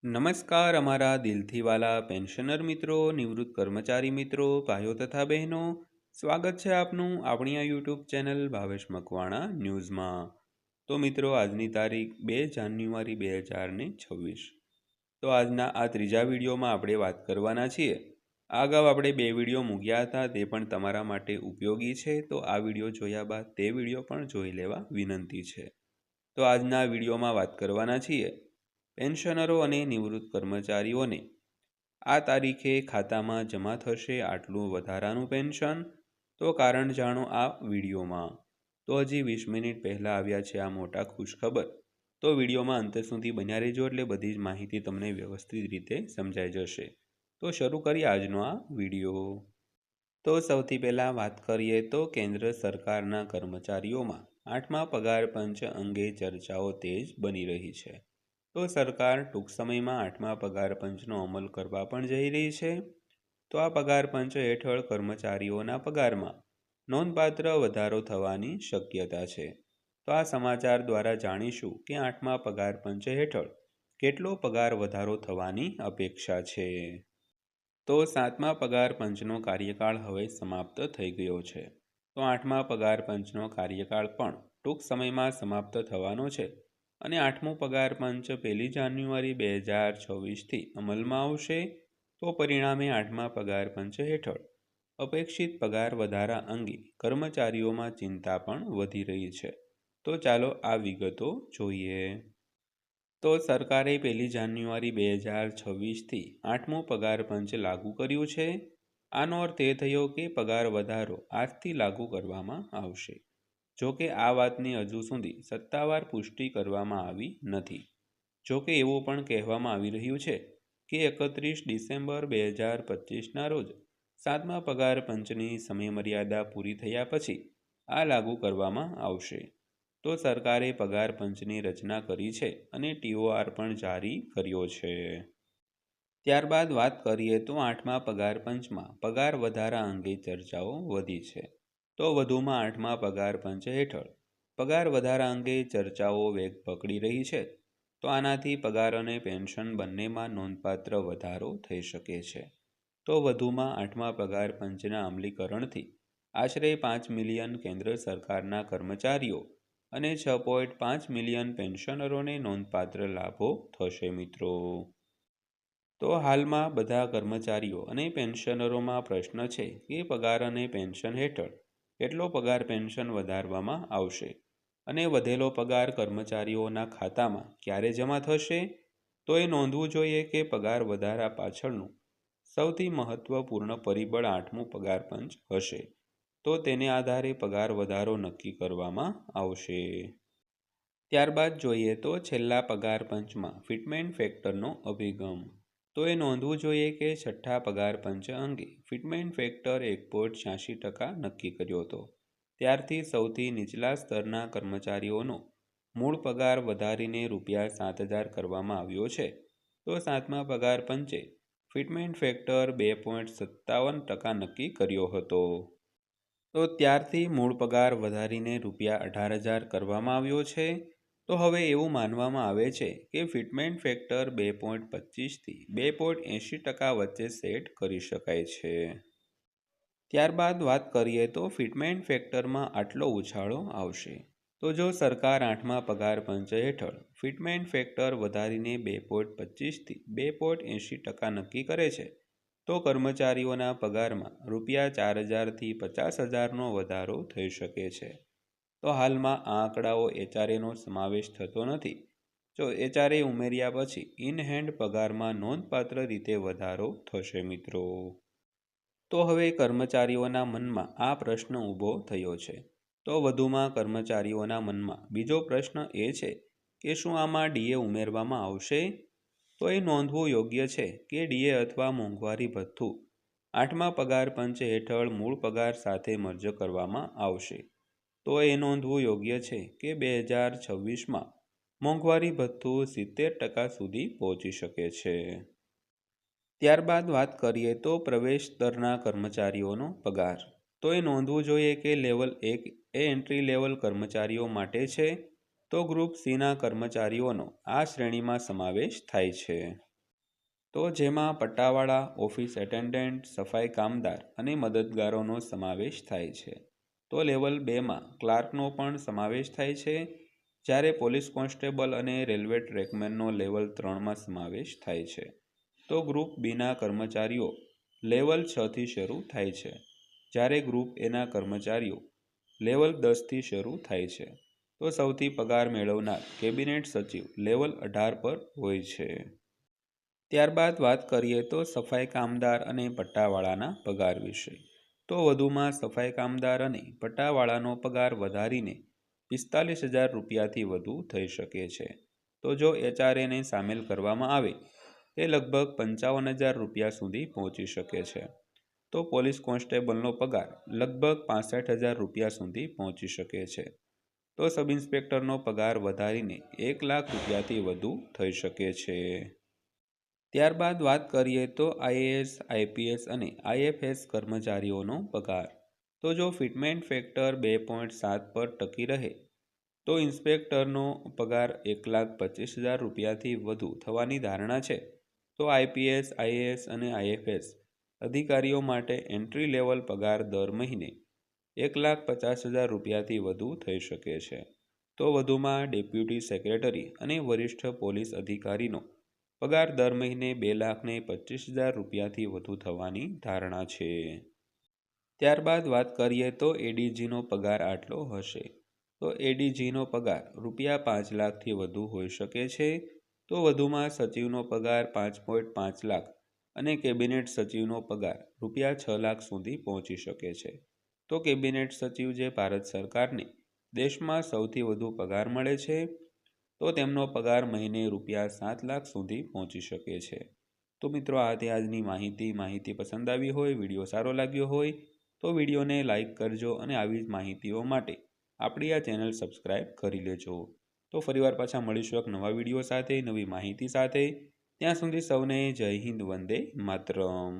નમસ્કાર અમારા દિલથી વાલા પેન્શનર મિત્રો, નિવૃત્ત કર્મચારી મિત્રો, ભાઈઓ તથા બહેનો, સ્વાગત છે આપનું આપણી આ યુટ્યુબ ચેનલ ભાવેશ મકવાણા ન્યૂઝમાં। તો મિત્રો, આજની તારીખ 2 જાન્યુઆરી 2026। તો આજના આ ત્રીજા વિડીયોમાં આપણે વાત કરવાના છીએ। આ અગાઉ આપણે 2 વિડીયો મૂક્યા હતા, તે પણ તમારા માટે ઉપયોગી છે, તો આ વિડીયો જોયા બાદ તે વિડીયો પણ જોઈ લેવા વિનંતી છે। તો આજના વિડીયોમાં વાત કરવાના છીએ પેન્શનરો અને નિવૃત્ત કર્મચારીઓને આ તારીખે ખાતામાં જમા થશે આટલું વધારાનું પેન્શન। તો કારણ જાણો આ વિડીયોમાં। તો હજી 20 મિનિટ પહેલાં આવ્યા છે આ મોટા ખુશખબર, તો વિડીયોમાં અંત સુધી બન્યા રહેજો, એટલે બધી જ માહિતી તમને વ્યવસ્થિત રીતે સમજાઈ જશે। તો શરૂ કરીએ આજનો આ વિડીયો। તો સૌથી પહેલાં વાત કરીએ તો કેન્દ્ર સરકારના કર્મચારીઓમાં 8મા પગાર પંચ અંગે ચર્ચાઓ તેજ બની રહી છે। તો સરકાર ટૂંક સમયમાં 8મા પગાર પંચનો અમલ કરવા પણ જઈ રહી છે। તો આ પગાર પંચ હેઠળ કર્મચારીઓના પગારમાં નોંધપાત્ર વધારો થવાની શક્યતા છે। તો આ સમાચાર દ્વારા જાણીશું કે 8મા પગાર પંચ હેઠળ કેટલો પગાર વધારો થવાની અપેક્ષા છે। તો 7મા પગાર પંચનો કાર્યકાળ હવે સમાપ્ત થઈ ગયો છે। તો 8મા પગાર પંચનો કાર્યકાળ પણ ટૂંક સમયમાં સમાપ્ત થવાનો છે અને 8મું પગાર પંચ 1 જાન્યુઆરી 2026થી અમલમાં આવશે। તો પરિણામે 8મા પગાર પંચ હેઠળ અપેક્ષિત પગાર વધારા અંગે કર્મચારીઓમાં ચિંતા પણ વધી રહી છે। તો ચાલો આ વિગતો જોઈએ। તો સરકારે 1 જાન્યુઆરી 2026થી 8મું પગાર પંચ લાગુ કર્યું છે। આનો અર્થ એ થયો કે પગાર વધારો આજથી લાગુ કરવામાં આવશે। જોકે આ વાતની હજુ સુધી સત્તાવાર પુષ્ટિ કરવામાં આવી નથી। જોકે એવું પણ કહેવામાં આવી રહ્યું છે કે 31 ડિસેમ્બર 2025ના રોજ 7મા પગાર પંચની સમયમર્યાદા પૂરી થયા પછી આ લાગુ કરવામાં આવશે। તો સરકારે પગાર પંચની રચના કરી છે અને TOR પણ જારી કર્યો છે। ત્યારબાદ વાત કરીએ તો 8મા પગાર પંચમાં પગાર વધારા અંગે ચર્ચાઓ વધી છે। તો વધુમાં 8મા પગાર પંચ હેઠળ પગાર વધારા અંગે ચર્ચાઓ વેગ પકડી રહી છે। તો આનાથી પગાર અને પેન્શન બંનેમાં નોંધપાત્ર વધારો થઈ શકે છે। તો વધુમાં 8મા પગાર પંચના અમલીકરણથી આશરે 5 મિલિયન કેન્દ્ર સરકારના કર્મચારીઓ અને 6.5 મિલિયન પેન્શનરોને નોંધપાત્ર લાભો થશે મિત્રો। તો હાલમાં બધા કર્મચારીઓ અને પેન્શનરોમાં પ્રશ્ન છે કે પગાર અને પેન્શન હેઠળ કેટલો પગાર પેન્શન વધારવામાં આવશે અને વધેલો પગાર કર્મચારીઓના ખાતામાં ક્યારે જમા થશે। તો એ નોંધવું જોઈએ કે પગાર વધારા પાછળનું સૌથી મહત્વપૂર્ણ પરિબળ 8મું પગાર પંચ હશે। તો તેને આધારે પગાર વધારો નક્કી કરવામાં આવશે। ત્યારબાદ જોઈએ તો છેલ્લા પગાર પંચમાં ફિટમેન્ટ ફેક્ટરનો અભિગમ। તો એ નોંધવું જોઈએ કે છઠ્ઠા પગાર પંચ અંગે ફિટમેન્ટ ફેક્ટર 1.86% નક્કી કર્યો હતો। ત્યારથી સૌથી નીચલા સ્તરના કર્મચારીઓનો મૂળ પગાર વધારીને ₹7,000 કરવામાં આવ્યો છે। તો 7મા પગાર પંચે ફિટમેન્ટ ફેક્ટર 2.57% નક્કી કર્યો હતો। તો ત્યારથી મૂળ પગાર વધારીને ₹18,000 કરવામાં આવ્યો છે। તો હવે એવું માનવામાં આવે છે કે ફિટમેન્ટ ફેક્ટર 2.25થી 2.80% વચ્ચે સેટ કરી શકાય છે। ત્યારબાદ વાત કરીએ તો ફિટમેન્ટ ફેક્ટરમાં આટલો ઉછાળો આવશે। તો જો સરકાર 8મા પગાર પંચ હેઠળ ફિટમેન્ટ ફેક્ટર વધારીને 2.25થી 2.80% નક્કી કરે છે, તો કર્મચારીઓના પગારમાં ₹4,000થી 50,000નો વધારો થઈ શકે છે। તો હાલમાં આ આંકડાઓ HRAનો સમાવેશ થતો નથી। જો HRA ઉમેર્યા પછી ઇન હેન્ડ પગારમાં નોંધપાત્ર રીતે વધારો થશે મિત્રો। તો હવે કર્મચારીઓના મનમાં આ પ્રશ્ન ઊભો થયો છે। તો વધુમાં કર્મચારીઓના મનમાં બીજો પ્રશ્ન એ છે કે શું આમાં DA ઉમેરવામાં આવશે। તો એ નોંધવું યોગ્ય છે કે DA અથવા મોંઘવારી ભથ્થું 8મા પગાર પંચ હેઠળ મૂળ પગાર સાથે મર્જ કરવામાં આવશે। તો એ નોંધવું યોગ્ય છે કે 2026માં મોંઘવારી ભથ્થું 70% સુધી પહોંચી શકે છે। ત્યારબાદ વાત કરીએ તો પ્રવેશ સ્તરના કર્મચારીઓનો પગાર। તો એ નોંધવું જોઈએ કે લેવલ 1 એ એન્ટ્રી લેવલ કર્મચારીઓ માટે છે। તો ગ્રુપ Cના કર્મચારીઓનો આ શ્રેણીમાં સમાવેશ થાય છે। તો જેમાં પટ્ટાવાળા, ઓફિસ એટેન્ડન્ટ, સફાઈ કામદાર અને મદદગારોનો સમાવેશ થાય છે. તો લેવલ 2માં ક્લાર્કનો પણ સમાવેશ થાય છે, જ્યારે પોલીસ કોન્સ્ટેબલ અને રેલવે ટ્રેકમેનનો લેવલ 3માં સમાવેશ થાય છે. તો ગ્રુપ બીના કર્મચારીઓ લેવલ 6થી શરૂ થાય છે, જ્યારે ગ્રુપ એના કર્મચારીઓ લેવલ 10થી શરૂ થાય છે. તો સૌથી પગાર મેળવનાર કેબિનેટ સચિવ લેવલ 18 પર હોય છે. ત્યારબાદ વાત કરીએ તો સફાઈ કામદાર અને પટ્ટાવાળાના પગાર વિશે. તો વધુમાં સફાઈ કામદાર અને પટ્ટાવાળાનો પગાર વધારીને 45,000 રૂપિયાથી વધુ થઈ શકે છે. તો જો HRAને સામેલ કરવામાં આવે તે લગભગ 55,000 રૂપિયા સુધી પહોંચી શકે છે. તો પોલીસ કોન્સ્ટેબલનો પગાર લગભગ 65,000 રૂપિયા સુધી પહોંચી શકે છે. તો સબ ઇન્સ્પેક્ટરનો પગાર વધારીને 1 લાખ રૂપિયાથી વધુ થઈ શકે છે. ત્યારબાદ વાત કરીએ તો IAS, IPS અને IFS કર્મચારીઓનો પગાર. તો જો ફિટમેન્ટ ફેક્ટર 2.7 પર ટકી રહે તો ઇન્સ્પેક્ટરનો પગાર 1,25,000 રૂપિયાથી વધુ થવાની ધારણા છે. તો IPS, IAS અને IFS અધિકારીઓ માટે એન્ટ્રી લેવલ પગાર દર મહિને 1,50,000 રૂપિયાથી વધુ થઈ શકે છે. તો વધુમાં ડેપ્યુટી સેક્રેટરી અને વરિષ્ઠ પોલીસ અધિકારીનો પગાર દર મહિને 2,25,000 રૂપિયાથી વધુ થવાની ધારણા છે. ત્યારબાદ વાત કરીએ તો ADGનો પગાર આટલો હશે. તો ADGનો પગાર રૂપિયા 5 લાખથી વધુ હોઈ શકે છે. તો વધુમાં સચિવનો પગાર 5.5 લાખ અને કેબિનેટ સચિવનો પગાર રૂપિયા 6 લાખ સુધી પહોંચી શકે છે. તો કેબિનેટ સચિવ જે ભારત સરકારને દેશમાં સૌથી વધુ પગાર મળે છે, તો તેમનો પગાર મહિને રૂપિયા 7 લાખ સુધી પહોંચી શકે છે. તો મિત્રો, આ હતી આજની માહિતી પસંદ આવી હોય, વિડીયો સારો લાગ્યો હોય તો વિડીયોને લાઇક કરજો અને આવી જ માહિતીઓ માટે આપણી આ ચેનલ સબસ્ક્રાઈબ કરી લેજો. તો ફરીવાર પાછા મળીશું એક નવા વિડીયો સાથે, નવી માહિતી સાથે. ત્યાં સુધી સૌને જય હિન્દ, વંદે માતરમ.